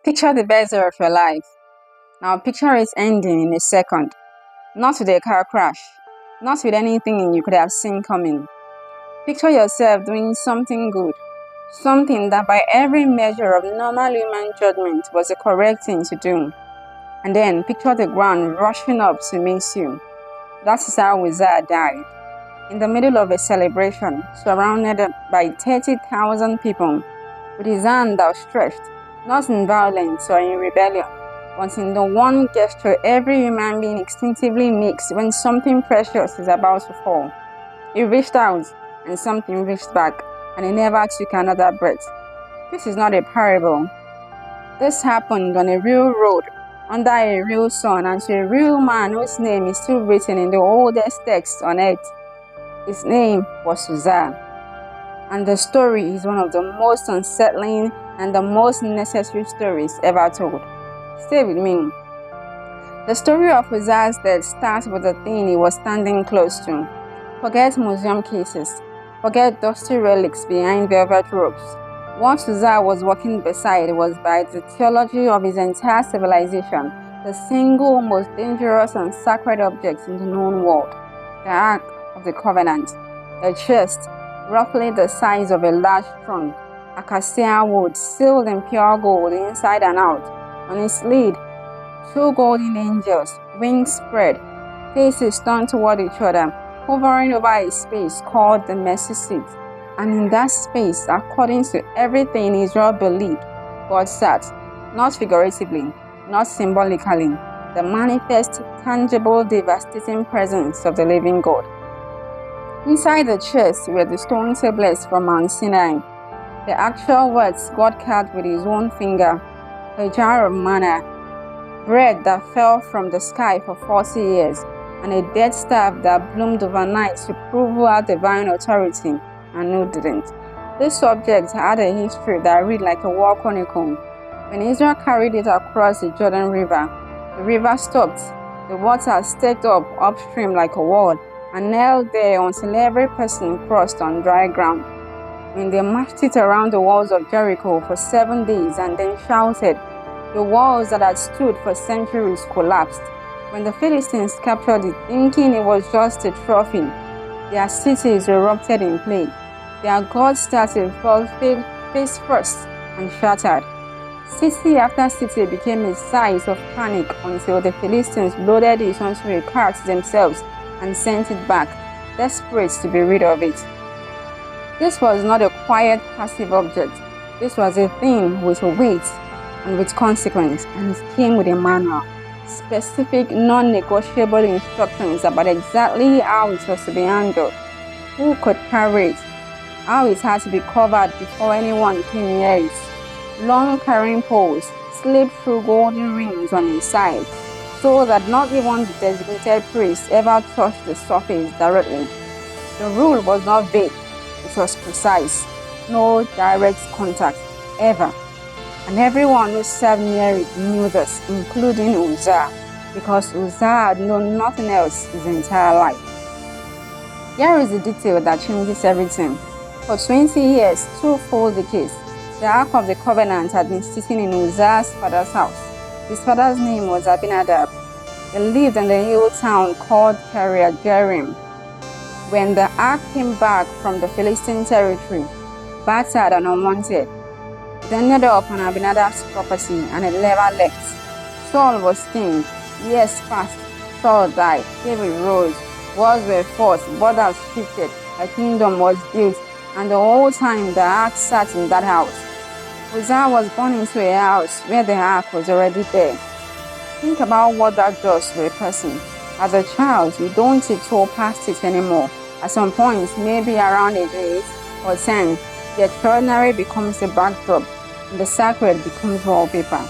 Picture the best day of your life. Now picture it ending in a second. Not with a car crash. Not with anything you could have seen coming. Picture yourself doing something good. Something that by every measure of normal human judgment was the correct thing to do. And then picture the ground rushing up to meet you. That is how Uzzah died. In the middle of a celebration, surrounded by 30,000 people, with his hand outstretched, not in violence or in rebellion, but in the one gesture every human being instinctively makes when something precious is about to fall. He reached out, and something reached back, and he never took another breath. This is not a parable. This happened on a real road, under a real sun, and to a real man whose name is still written in the oldest text on earth. His name was Uzzah. And the story is one of the most unsettling and the most necessary stories ever told. Stay with me. The story of Uzzah's death starts with the thing he was standing close to. Forget museum cases. Forget dusty relics behind velvet robes. What Uzzah was walking beside was, by the theology of his entire civilization, the single most dangerous and sacred object in the known world, the Ark of the Covenant, a chest roughly the size of a large trunk, acacia wood sealed in pure gold inside and out. On its lid, two golden angels, wings spread, faces turned toward each other, hovering over a space called the mercy seat. And in that space, according to everything Israel believed, God sat, not figuratively, not symbolically, the manifest, tangible, devastating presence of the living God. Inside the chest were the stone tablets from Mount Sinai, the actual words God carved with his own finger, a jar of manna, bread that fell from the sky for 40 years, and a dead staff that bloomed overnight to prove who had divine authority and who didn't. This subject had a history that read like a war chronicle. When Israel carried it across the Jordan River, the river stopped, the water stirred up upstream like a wall, and knelt there until every person crossed on dry ground. When they marched it around the walls of Jericho for 7 days and then shouted, the walls that had stood for centuries collapsed. When the Philistines captured it, thinking it was just a trophy, their cities erupted in plague. Their gods started face first and shattered. City after city became a size of panic until the Philistines loaded it onto a cart themselves and sent it back, desperate to be rid of it. This was not a quiet, passive object. This was a thing with a weight and with consequence, and it came with a manual, specific, non-negotiable instructions about exactly how it was to be handled, who could carry it, how it had to be covered before anyone came near it. Long carrying poles slipped through golden rings on its side, so that not even the designated priest ever touched the surface directly. The rule was not vague, it was precise. No direct contact, ever. And everyone who served near it knew this, including Uzzah, because Uzzah had known nothing else his entire life. Here is the detail that changes everything. For 20 years, 2 full decades, the Ark of the Covenant had been sitting in Uzzah's father's house. His father's name was Abinadab. He lived in the hill town called Kiriath Jearim. When the ark came back from the Philistine territory, battered and unwanted, it ended up on Abinadab's property and it never left. Saul was king. Years passed. Saul died. David rose. Wars were fought. Borders shifted. A kingdom was built. And the whole time the ark sat in that house. Uzzah was born into a house where the ark was already there. Think about what that does to a person. As a child, you don't tiptoe past it anymore. At some point, maybe around age 8 or 10, the extraordinary becomes the backdrop and the sacred becomes wallpaper.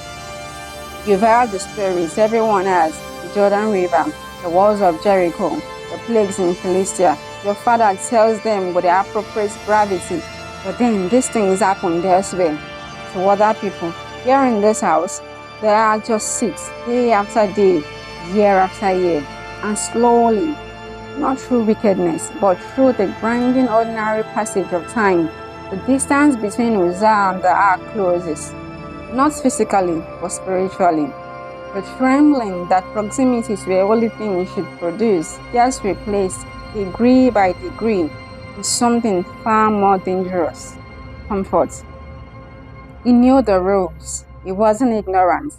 You've heard the stories everyone has: the Jordan River, the walls of Jericho, the plagues in Philistia. Your father tells them with the appropriate gravity, but then these things happen elsewhere. To other people, here in this house, there are just sits day after day, year after year, and slowly, not through wickedness, but through the grinding ordinary passage of time, the distance between Uzzah and the ark closes. not physically but spiritually. The trembling that proximity to a holy thing should produce gets replaced degree by degree with something far more dangerous: comfort. He knew the rules. He wasn't ignorant.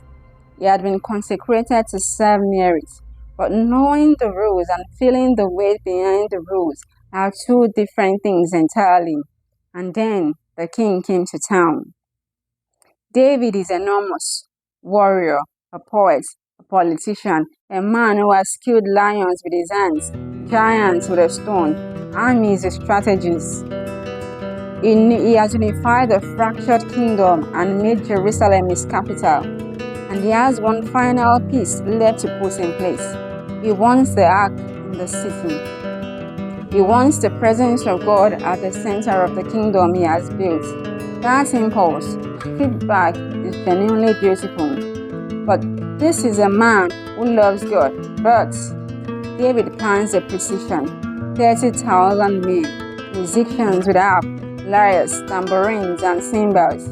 He had been consecrated to serve near it. But knowing the rules and feeling the weight behind the rules are two different things entirely. And then the king came to town. David is enormous, warrior, a poet, a politician, a man who has killed lions with his hands, giants with a stone, armies with strategies. He has unified the fractured kingdom and made Jerusalem his capital. And he has one final piece left to put in place. He wants the ark in the city. He wants the presence of God at the center of the kingdom he has built. That impulse, stripped back, is genuinely beautiful. But this is a man who loves God. But David plans a precision: 30,000 men, musicians with harp, lyres, tambourines, and cymbals.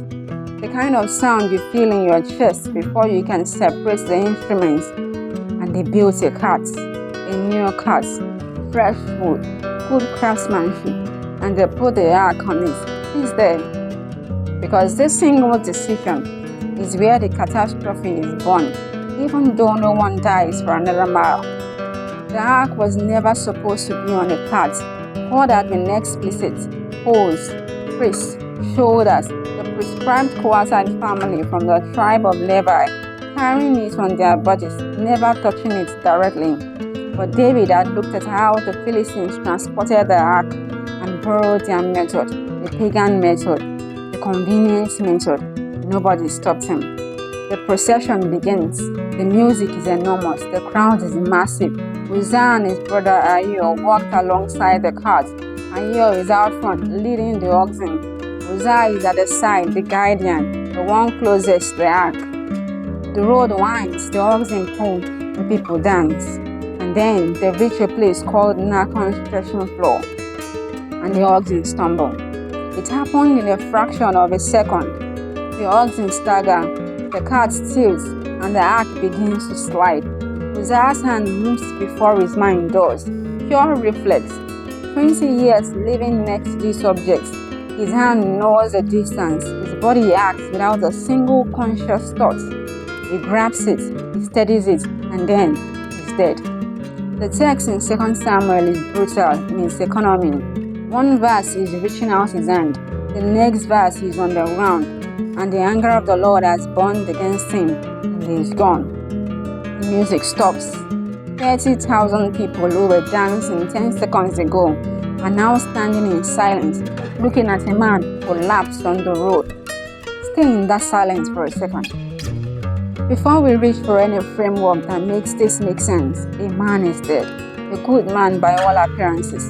The kind of sound you feel in your chest before you can separate the instruments. And they built a cart, a new cart, fresh wood, good craftsmanship, and they put the ark on it. He's there. Because this single decision is where the catastrophe is born, even though no one dies for another mile. The ark was never supposed to be on a cart. God had been explicit: poles, priests, shoulders, the prescribed cohorted family from the tribe of Levi, carrying it on their bodies, never touching it directly. But David had looked at how the Philistines transported the ark and borrowed their method, the pagan method, the convenient method. Nobody stopped him. The procession begins. The music is enormous. The crowd is massive. Uzzah and his brother Ahio walked alongside the cart. Ahio is out front, leading the oxen. Uzzah is at the side, the guardian, the one closest to the ark. The road winds, the oxen pull, and people dance. And then they reach a place called Nacon's threshing floor, and the oxen stumble. It happened in a fraction of a second. The oxen stagger, the cart tilts, and the ark begins to slide. Uzzah's hand moves before his mind does. Pure reflex. 20 years living next to these objects. His hand knows the distance. His body acts without a single conscious thought. He grabs it, he steadies it, and then he's dead. The text in 2 Samuel is brutal in its economy. One verse is reaching out his hand, the next verse is on the ground, and the anger of the Lord has burned against him, and he is gone. The music stops. 30,000 people who were dancing 10 seconds ago are now standing in silence, looking at a man collapsed on the road. Stay in that silence for a second. Before we reach for any framework that makes this make sense, a man is dead, a good man by all appearances,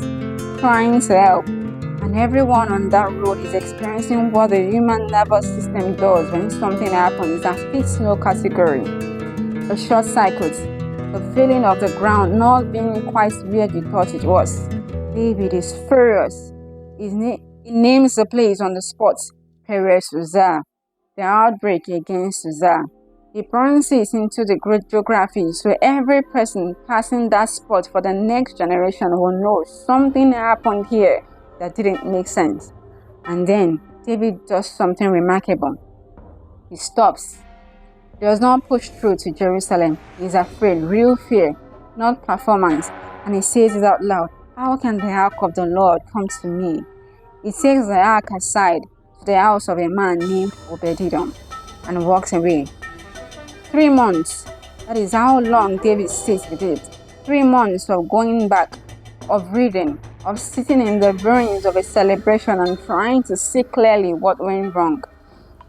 trying to help, and everyone on that road is experiencing what the human nervous system does when something happens that fits no category. A short circuit, the feeling of the ground not being quite where you thought it was. David is furious. He names the place on the spot, Perez Uzzah, the outbreak against Uzzah. He pronounces into the great geography so every person passing that spot for the next generation will know something happened here that didn't make sense. And then David does something remarkable. He stops. He does not push through to Jerusalem. He is afraid, real fear, not performance. And he says it out loud: how can the ark of the Lord come to me? He takes the ark aside to the house of a man named Obed-Edom and walks away. 3 months. That is how long David sits with it. 3 months of going back, of reading, of sitting in the ruins of a celebration and trying to see clearly what went wrong.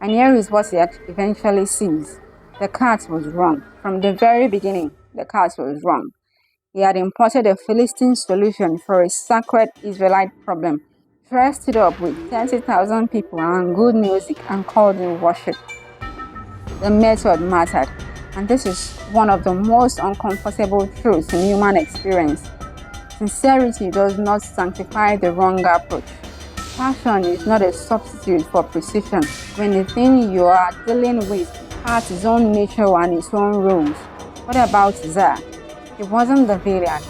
And here is what he eventually sees. The cart was wrong. From the very beginning, the cart was wrong. He had imported a Philistine solution for a sacred Israelite problem, dressed it up with 30,000 people and good music, and called it worship. The method mattered, and this is one of the most uncomfortable truths in human experience. Sincerity does not sanctify the wrong approach. Passion is not a substitute for precision when the thing you are dealing with has its own nature and its own rules. What about Uzzah? He wasn't the villain.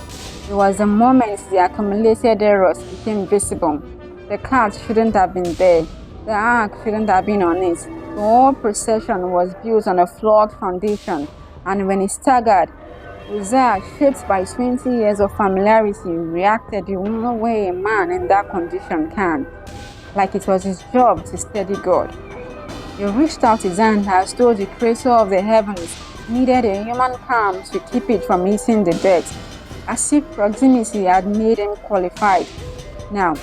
It was the moment the accumulated errors became visible. The cart shouldn't have been there. The ark shouldn't have been on it. The whole procession was built on a flawed foundation, and when he staggered, Uzzah, shaped by 20 years of familiarity, reacted the only way a man in that condition can, like it was his job to steady God. He reached out his hand as though the creator of the heavens needed a human palm to keep it from eating the dirt, as if proximity had made him qualified. Now,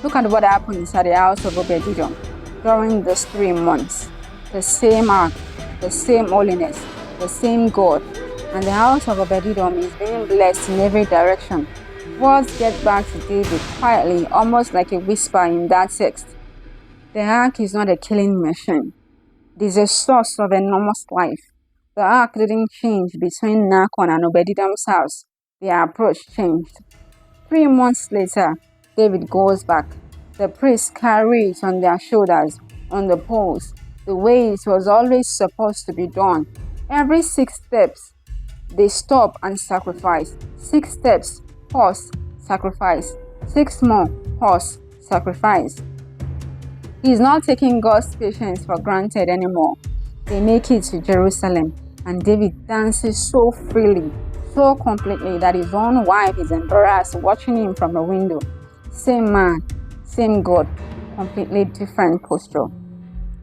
look at what happens at the house of Obed-Edom during these 3 months. The same ark, the same holiness, the same God, and the house of Obed-Edom is being blessed in every direction. Words get back to David quietly, almost like a whisper in that text. The ark is not a killing machine. It is a source of enormous life. The ark didn't change between Nacon and Obed-Edom's house. Their approach changed. 3 months later, David goes back. The priests carry it on their shoulders, on the poles, the way it was always supposed to be done. Every 6 steps, they stop and sacrifice. 6 steps, pause, sacrifice. 6 more, pause, sacrifice. He's not taking God's patience for granted anymore. They make it to Jerusalem, and David dances so freely, so completely that his own wife is embarrassed watching him from a window. Same man, same God, completely different posture.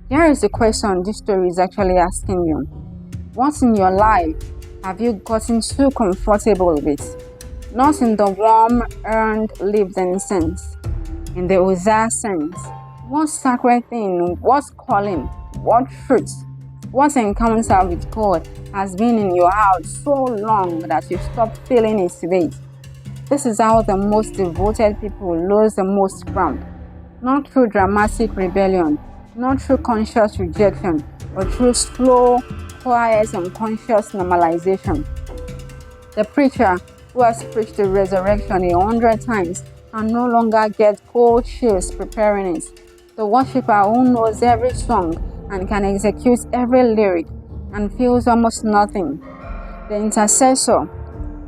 Here is the question this story is actually asking you. What in your life have you gotten too comfortable with? Not in the warm, earned, lived-in sense. In the Uzzah sense. What sacred thing, what calling, what truth, what encounter with God has been in your heart so long that you stopped feeling its weight? This is how the most devoted people lose the most ground. Not through dramatic rebellion, not through conscious rejection, but through slow, quiet, and conscious normalization. The preacher who has preached the resurrection 100 times and no longer gets cold chills preparing it. The worshiper who knows every song and can execute every lyric and feels almost nothing. The intercessor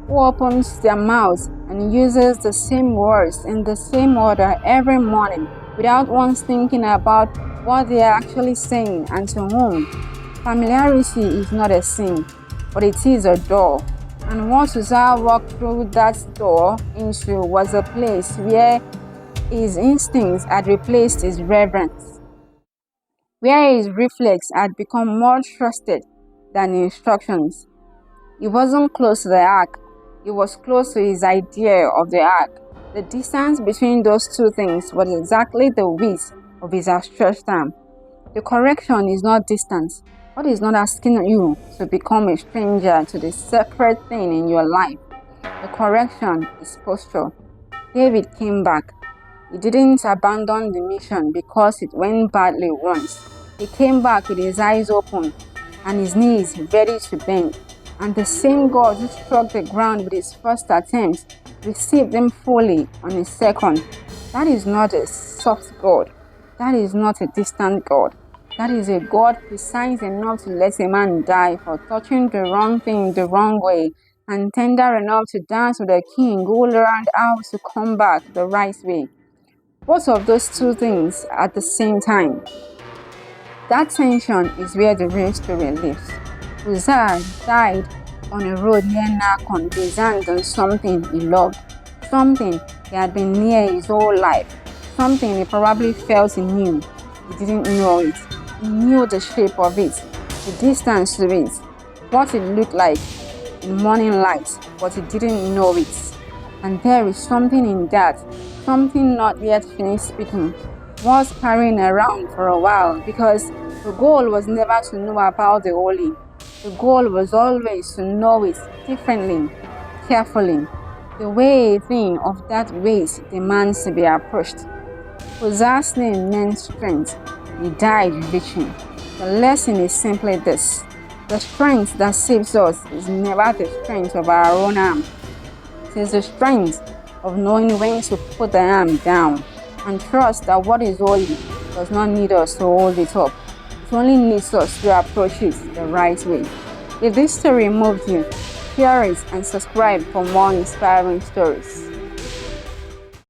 who opens their mouths and uses the same words in the same order every morning without once thinking about what they are actually saying and to whom. Familiarity is not a sin, but it is a door. And what Uzzah walked through that door into was a place where his instincts had replaced his reverence, where his reflex had become more trusted than the instructions. He wasn't close to the ark, he was close to his idea of the ark. The distance between those two things was exactly the width of his outstretched arm. The correction is not distance. God is not asking you to become a stranger to the sacred thing in your life. The correction is posture. David came back. He didn't abandon the mission because it went badly once. He came back with his eyes open and his knees ready to bend. And the same God who struck the ground with his first attempt received him fully on his second. That is not a soft God. That is not a distant God. That is a God precise enough to let a man die for touching the wrong thing the wrong way, and tender enough to dance with a king who learned how to come back the right way. Both of those two things at the same time. That tension is where the real story lives. Uzzah died on a road near Nacon, his hand on something he loved, something he had been near his whole life, something he probably felt he knew. He didn't know it. He knew the shape of it, the distance to it, what it looked like in morning light, but he didn't know it. And there is something in that, something not yet finished speaking, was carrying around for a while, because the goal was never to know about the holy. The goal was always to know it differently, carefully, the way a thing of that weight demands to be approached. Uzzah's name meant strength. He died reaching. The lesson is simply this: the strength that saves us is never the strength of our own arm. It is the strength of knowing when to put the arm down. and trust that what is holy does not need us to hold it up. It only needs us to approach it the right way. If this story moved you, share it and subscribe for more inspiring stories.